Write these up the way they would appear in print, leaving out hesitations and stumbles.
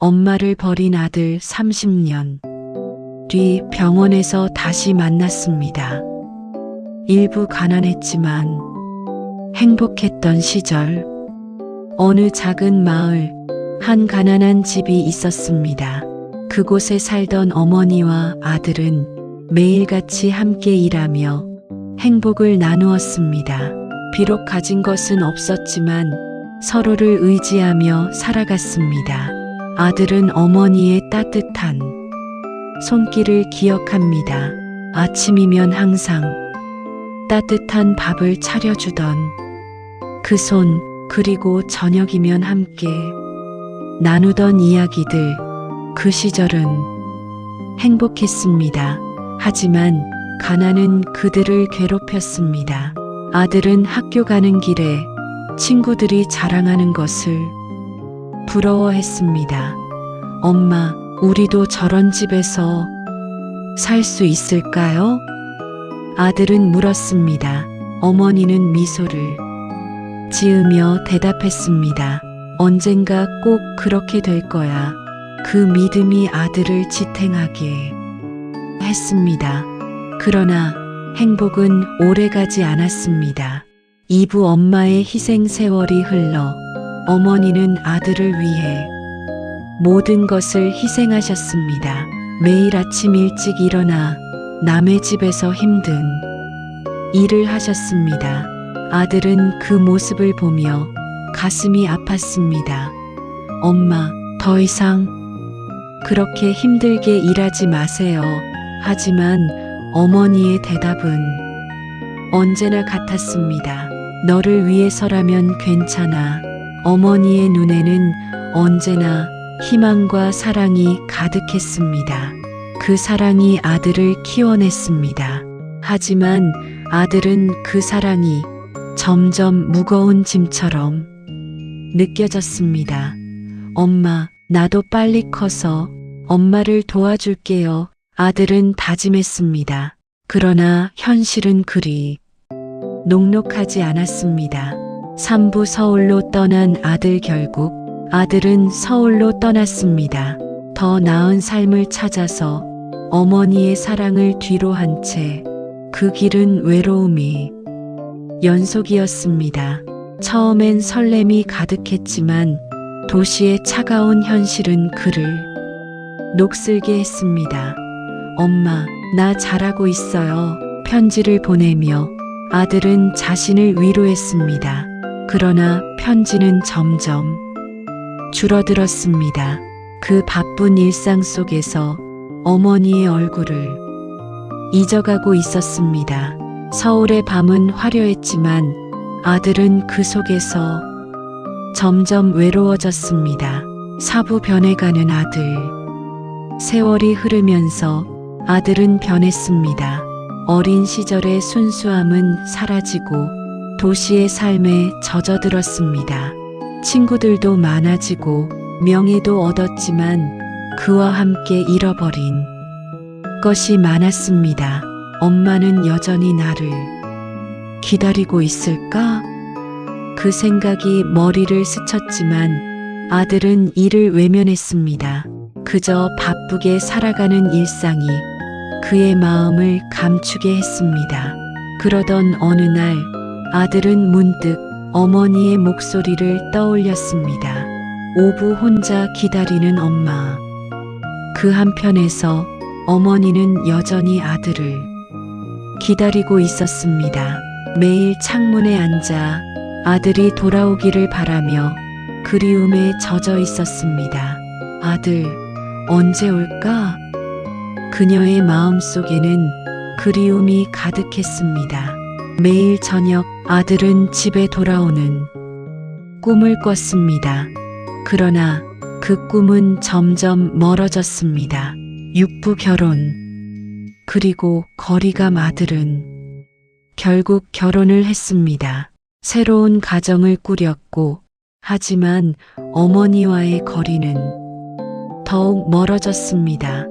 엄마를 버린 아들 30년 뒤 병원에서 다시 만났습니다. 일부 가난했지만 행복했던 시절. 어느 작은 마을, 한 가난한 집이 있었습니다. 그곳에 살던 어머니와 아들은 매일같이 함께 일하며 행복을 나누었습니다. 비록 가진 것은 없었지만 서로를 의지하며 살아갔습니다. 아들은 어머니의 따뜻한 손길을 기억합니다. 아침이면 항상 따뜻한 밥을 차려주던 그 손, 그리고 저녁이면 함께 나누던 이야기들. 그 시절은 행복했습니다. 하지만 가난은 그들을 괴롭혔습니다. 아들은 학교 가는 길에 친구들이 자랑하는 것을 부러워했습니다. 엄마, 우리도 저런 집에서 살 수 있을까요? 아들은 물었습니다. 어머니는 미소를 지으며 대답했습니다. 언젠가 꼭 그렇게 될 거야. 그 믿음이 아들을 지탱하게 했습니다. 그러나 행복은 오래가지 않았습니다. 이부 엄마의 희생 세월이 흘러 어머니는 아들을 위해 모든 것을 희생하셨습니다. 매일 아침 일찍 일어나 남의 집에서 힘든 일을 하셨습니다. 아들은 그 모습을 보며 가슴이 아팠습니다. 엄마, 더 이상 그렇게 힘들게 일하지 마세요. 하지만 어머니의 대답은 언제나 같았습니다. 너를 위해서라면 괜찮아. 어머니의 눈에는 언제나 희망과 사랑이 가득했습니다. 그 사랑이 아들을 키워냈습니다. 하지만 아들은 그 사랑이 점점 무거운 짐처럼 느껴졌습니다. 엄마, 나도 빨리 커서 엄마를 도와줄게요. 아들은 다짐했습니다. 그러나 현실은 그리 녹록하지 않았습니다. 삼부 서울로 떠난 아들. 결국 아들은 서울로 떠났습니다. 더 나은 삶을 찾아서. 어머니의 사랑을 뒤로 한 채 그 길은 외로움이 연속이었습니다. 처음엔 설렘이 가득했지만 도시의 차가운 현실은 그를 녹슬게 했습니다. 엄마, 나 잘하고 있어요. 편지를 보내며 아들은 자신을 위로했습니다. 그러나 편지는 점점 줄어들었습니다. 그 바쁜 일상 속에서 어머니의 얼굴을 잊어가고 있었습니다. 서울의 밤은 화려했지만 아들은 그 속에서 점점 외로워졌습니다. 사부 변해가는 아들. 세월이 흐르면서 아들은 변했습니다. 어린 시절의 순수함은 사라지고 도시의 삶에 젖어들었습니다. 친구들도 많아지고 명예도 얻었지만 그와 함께 잃어버린 것이 많았습니다. 엄마는 여전히 나를 기다리고 있을까? 그 생각이 머리를 스쳤지만 아들은 이를 외면했습니다. 그저 바쁘게 살아가는 일상이 그의 마음을 감추게 했습니다. 그러던 어느 날 아들은 문득 어머니의 목소리를 떠올렸습니다. 오부 혼자 기다리는 엄마. 그 한편에서 어머니는 여전히 아들을 기다리고 있었습니다. 매일 창문에 앉아 아들이 돌아오기를 바라며 그리움에 젖어 있었습니다. 아들, 언제 올까? 그녀의 마음속에는 그리움이 가득했습니다. 매일 저녁 아들은 집에 돌아오는 꿈을 꿨습니다. 그러나 그 꿈은 점점 멀어졌습니다. 육부 결혼. 그리고 거리감. 아들은 결국 결혼을 했습니다. 새로운 가정을 꾸렸고, 하지만 어머니와의 거리는 더욱 멀어졌습니다.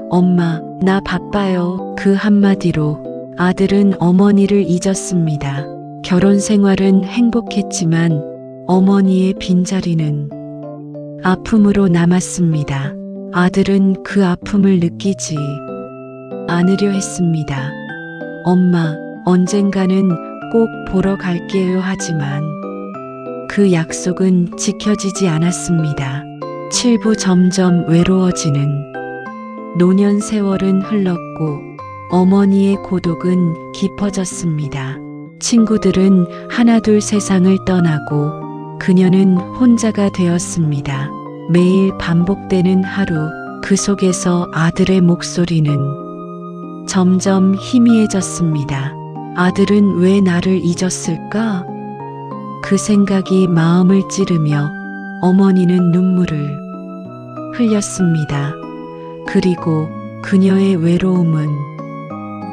엄마, 나 바빠요. 그 한마디로 아들은 어머니를 잊었습니다. 결혼 생활은 행복했지만 어머니의 빈자리는 아픔으로 남았습니다. 아들은 그 아픔을 느끼지 않으려 했습니다. 엄마, 언젠가는 꼭 보러 갈게요 하지만 그 약속은 지켜지지 않았습니다. 7부 점점 외로워지는 노년 세월은 흘렀고 어머니의 고독은 깊어졌습니다. 친구들은 하나둘 세상을 떠나고 그녀는 혼자가 되었습니다. 매일 반복되는 하루, 그 속에서 아들의 목소리는 점점 희미해졌습니다. 아들은 왜 나를 잊었을까? 그 생각이 마음을 찌르며 어머니는 눈물을 흘렸습니다. 그리고 그녀의 외로움은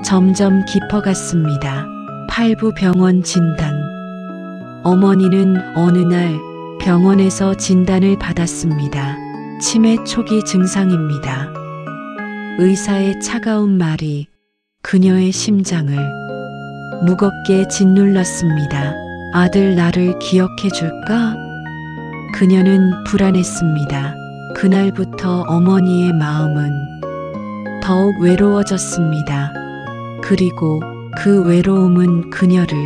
점점 깊어갔습니다. 8부 병원 진단. 어머니는 어느 날 병원에서 진단을 받았습니다. 치매 초기 증상입니다. 의사의 차가운 말이 그녀의 심장을 무겁게 짓눌렀습니다. 아들, 나를 기억해 줄까? 그녀는 불안했습니다. 그날부터 어머니의 마음은 더욱 외로워졌습니다. 그리고 그 외로움은 그녀를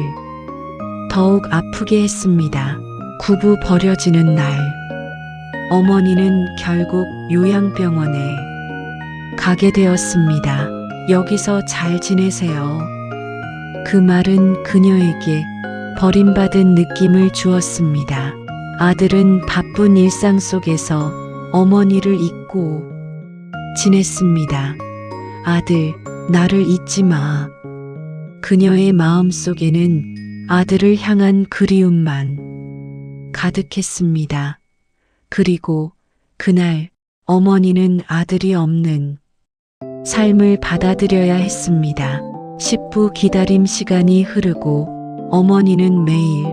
더욱 아프게 했습니다. 9부 버려지는 날, 어머니는 결국 요양병원에 가게 되었습니다. 여기서 잘 지내세요. 그 말은 그녀에게 버림받은 느낌을 주었습니다. 아들은 바쁜 일상 속에서 어머니를 잊고 지냈습니다. 아들, 나를 잊지 마. 그녀의 마음 속에는 아들을 향한 그리움만 가득했습니다. 그리고 그날 어머니는 아들이 없는 삶을 받아들여야 했습니다. 10부 기다림 시간이 흐르고 어머니는 매일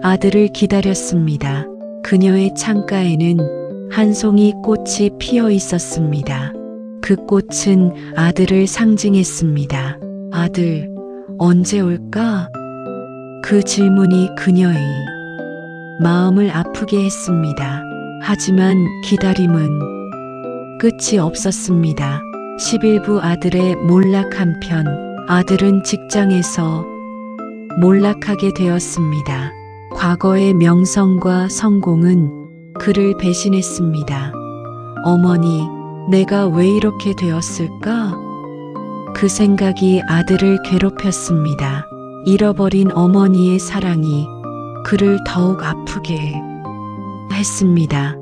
아들을 기다렸습니다. 그녀의 창가에는 한 송이 꽃이 피어 있었습니다. 그 꽃은 아들을 상징했습니다. 아들, 언제 올까? 그 질문이 그녀의 마음을 아프게 했습니다. 하지만 기다림은 끝이 없었습니다. 11부 아들의 몰락. 한편 아들은 직장에서 몰락하게 되었습니다. 과거의 명성과 성공은 그를 배신했습니다. 어머니, 내가 왜 이렇게 되었을까? 그 생각이 아들을 괴롭혔습니다. 잃어버린 어머니의 사랑이 그를 더욱 아프게 했습니다.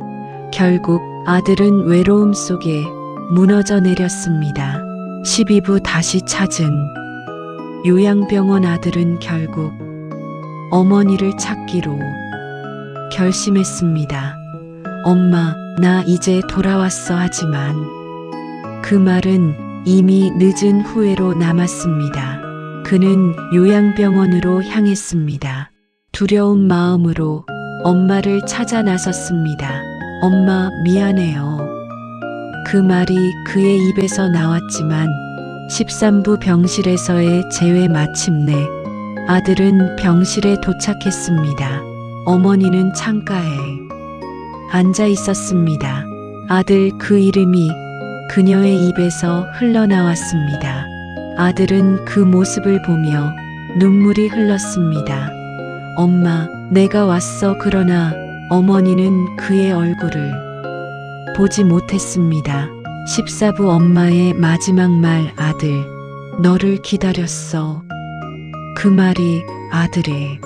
결국 아들은 외로움 속에 무너져 내렸습니다. 12부 다시 찾은 요양병원. 아들은 결국 어머니를 찾기로 결심했습니다. 엄마, 나 이제 돌아왔어. 하지만 그 말은 이미 늦은 후회로 남았습니다. 그는 요양병원으로 향했습니다. 두려운 마음으로 엄마를 찾아 나섰습니다. 엄마, 미안해요. 그 말이 그의 입에서 나왔지만 13부 병실에서의 재회. 마침내 아들은 병실에 도착했습니다. 어머니는 창가에 앉아 있었습니다. 아들, 그 이름이 그녀의 입에서 흘러나왔습니다. 아들은 그 모습을 보며 눈물이 흘렀습니다. 엄마, 내가 왔어. 그러나 어머니는 그의 얼굴을 보지 못했습니다. 14부 엄마의 마지막 말. 아들, 너를 기다렸어. 그 말이 아들의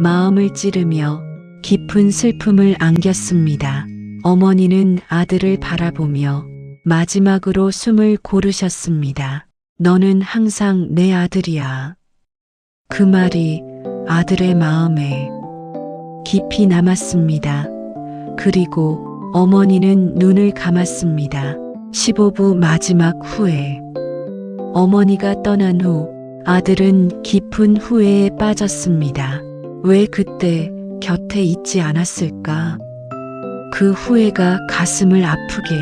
마음을 찌르며 깊은 슬픔을 안겼습니다. 어머니는 아들을 바라보며 마지막으로 숨을 고르셨습니다. 너는 항상 내 아들이야. 그 말이 아들의 마음에 깊이 남았습니다. 그리고 어머니는 눈을 감았습니다. 15부 마지막 후회. 어머니가 떠난 후 아들은 깊은 후회에 빠졌습니다. 왜 그때 곁에 있지 않았을까? 그 후회가 가슴을 아프게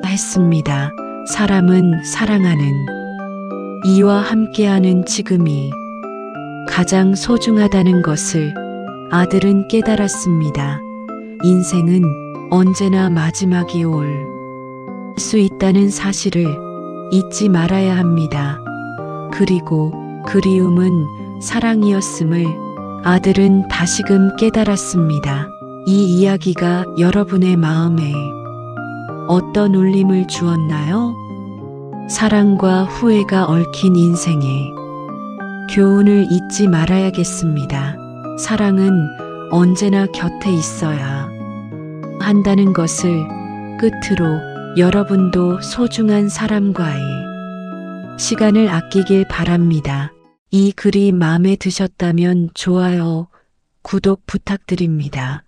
했습니다. 사람은 사랑하는 이와 함께하는 지금이 가장 소중하다는 것을 아들은 깨달았습니다. 인생은 언제나 마지막이 올 수 있다는 사실을 잊지 말아야 합니다. 그리고 그리움은 사랑이었음을 아들은 다시금 깨달았습니다. 이 이야기가 여러분의 마음에 어떤 울림을 주었나요? 사랑과 후회가 얽힌 인생에 교훈을 잊지 말아야겠습니다. 사랑은 언제나 곁에 있어야 한다는 것을 끝으로 여러분도 소중한 사람과의 시간을 아끼길 바랍니다. 이 글이 마음에 드셨다면 좋아요, 구독 부탁드립니다.